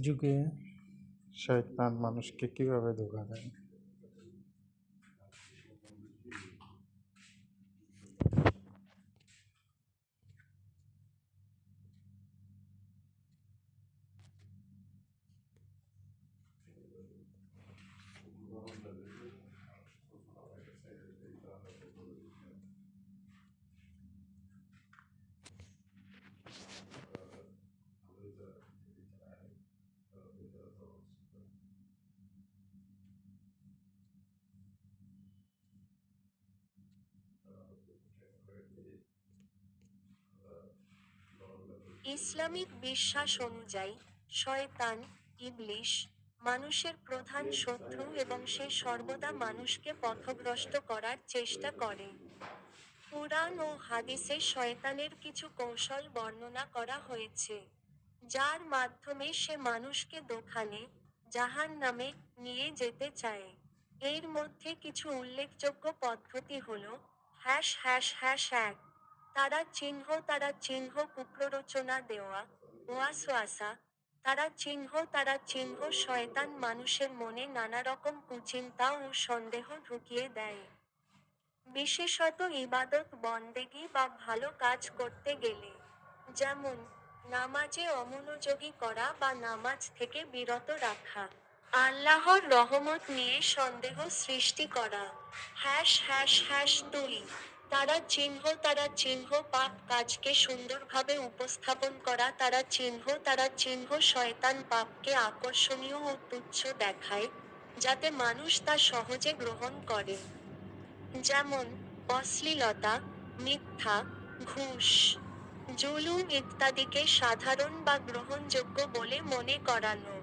যুগে শয়তান মানুষকে কিভাবে ধোঁকা দেয়। ইসলামিক বিশ্বাস অনুযায়ী, শয়তান, ইবলিশ, মানুষের প্রধান শত্রু এবং সে সর্বদা মানুষকে পথভ্রষ্ট করার চেষ্টা করে। কুরআন ও হাদিসে শয়তানের কিছু কৌশল বর্ণনা করা হয়েছে, যার মাধ্যমে সে মানুষকে দোখানে, জাহান্নামে নিয়ে যেতে চায়। এর মধ্যে কিছু উল্লেখযোগ্য পদ্ধতি হল: ###1 তারা চিহ্ন কুপ্ররোচনা দেওয়া, ওয়াসওয়াসা তারা চিহ্ন শয়তান মানুষের মনে নানারকম কুচিন্তা ও সন্দেহ ঢুকিয়ে দেয়। বিশেষত ইবাদত বন্দেগী বা ভালো কাজ করতে গেলে, যেমন নামাজে অমনোযোগী করা বা নামাজ থেকে বিরত রাখা। আল্লাহর রহমত নিয়ে সন্দেহ সৃষ্টি করা। ###2 তারা চিহ্ন পাপ কাজকে সুন্দরভাবে উপস্থাপন করা তারা চিহ্ন শয়তান পাপকে আকর্ষণীয় ও তুচ্ছ দেখায়, যাতে মানুষ তা সহজে গ্রহণ করে। যেমন অশ্লীলতা, মিথ্যা, ঘুষ, জুলুম ইত্যাদিকে সাধারণ বা গ্রহণযোগ্য বলে মনে করানো।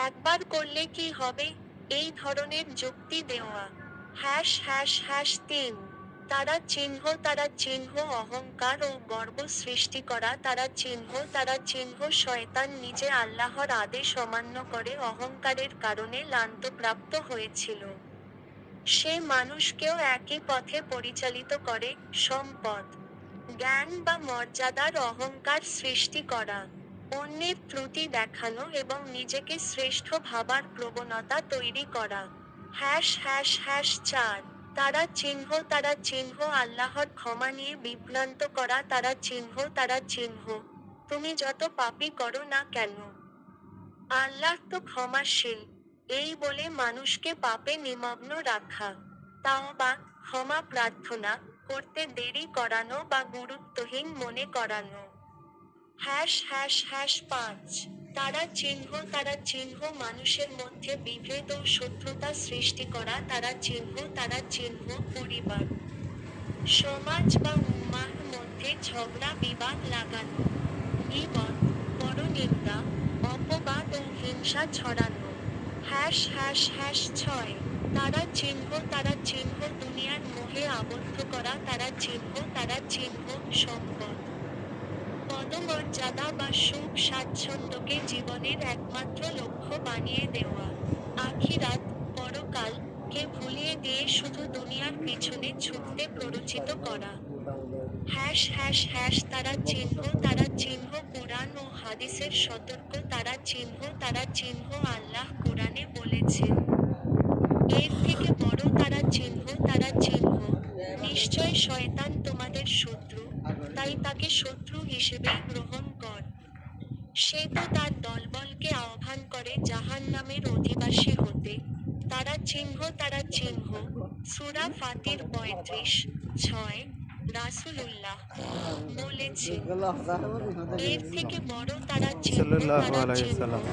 একবার করলে কি হবে, এই ধরনের যুক্তি দেওয়া। ###3 তারা চিহ্ন অহংকার ও গর্ব সৃষ্টি করা তারা চিহ্ন শয়তান নিজে আল্লাহর আদেশ অমান্য করে অহংকারের কারণে লাঞ্ছনাপ্রাপ্ত হয়েছিল। সে মানুষকেও একই পথে পরিচালিত করে। সম্পদ, জ্ঞান বা মর্যাদার অহংকার সৃষ্টি করা, অন্যের ত্রুটি দেখানো এবং নিজেকে শ্রেষ্ঠ ভাবার প্রবণতা তৈরি করা। ###4 তারা চিহ্ন আল্লাহর ক্ষমা নিয়ে বিভ্রান্ত করা তারা চিহ্ন তুমি যত পাপই করো না কেন, আল্লাহ তো ক্ষমাশীল, এই বলে মানুষকে পাপে নিমগ্ন রাখা। তাওবা, ক্ষমা প্রার্থনা করতে দেরি করানো বা গুরুত্বহীন মনে করানো। ###5 তারা চিহ্ন মানুষের মধ্যে বিভেদ ও শত্রুতা সৃষ্টি করা তারা চিহ্ন পরিবার, সমাজ বা উম্মাহর মধ্যে ঝগড়া বিবাদ লাগানো, গীবত, পরনিন্দা, অপবাদ ও হিংসা ছড়ানো। ###6 তারা চিহ্ন দুনিয়ার মোহে আবদ্ধ করা তারা চিহ্ন সম্পদ, পদমর্যাদা বা সুখ স্বাচ্ছন্দ্যকে জীবনের একমাত্র লক্ষ্য বানিয়ে দেওয়া। আখিরাত, পরকাল কে ভুলিয়ে দিয়ে শুধু দুনিয়ার পিছনে ছুটতে প্ররোচিত করা। তারা চিহ্ন কুরআন ও হাদিসের সতর্ক তারা চিহ্ন আল্লাহ কুরআনে বলেছেন, এর থেকে বড় তারা চিহ্ন নিশ্চয় শয়তান তোমাদের শত্রু, তাই তাকে শত্রু হিসেবেই গ্রহণ কর। সে তো তার দলবলকে আহ্বান করে জাহান্নামের অধিবাসী হতে। তারা চিহ্ন সূরা ফাতির 35:6 রাসূলুল্লাহ বলেছেন, এর থেকে বড় তারা সাল্লাল্লাহু আলাইহি চিহ্ন ওয়াসাল্লাম।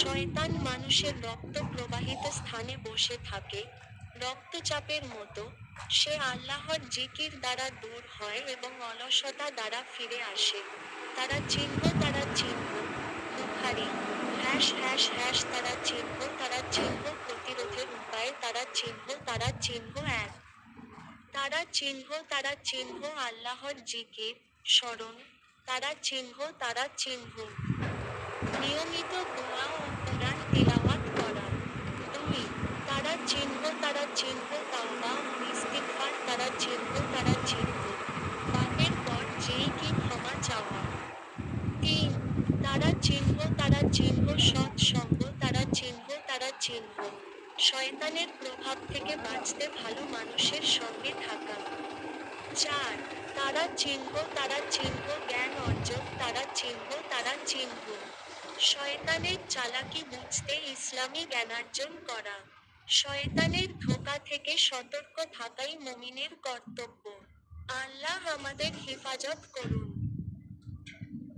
শয়তান মানুষের রক্ত প্রবাহিত স্থানে বসে থাকে, রক্তচাপের মতো। সে আল্লাহর জিকির দ্বারা দূর হয় এবং অলসতা দ্বারা ফিরে আসে। তারা চিহ্ন বুখারী। তারা চিহ্ন প্রতিরোধের উপায় তারা চিহ্ন 1 তারা চিহ্ন আল্লাহর জিকির, স্মরণ, তারা চিহ্ন নিয়মিত দোয়া ও কুরআন তিলাওয়াত করা। 2 তারা চিহ্ন তাওবা ও ইস্তিগফার তারা চিহ্ন পাপের পর যেই কি ক্ষমা চাওয়া। 3 তারা চিহ্ন সৎ সঙ্গ তারা চিহ্ন তারা চিহ্ন শয়তানের প্রভাব থেকে বাঁচতে ভালো মানুষের সঙ্গে থাকা। 4. তারা চিহ্ন জ্ঞান অর্জন তারা চিহ্ন তারা চিহ্ন শয়তানের চালাকি বুঝতে ইসলামী জ্ঞানার্জন করা। শয়তানের ধোঁকা থেকে সতর্ক থাকাই মুমিনের কর্তব্য। আল্লাহ আমাদের হেফাজত করুন।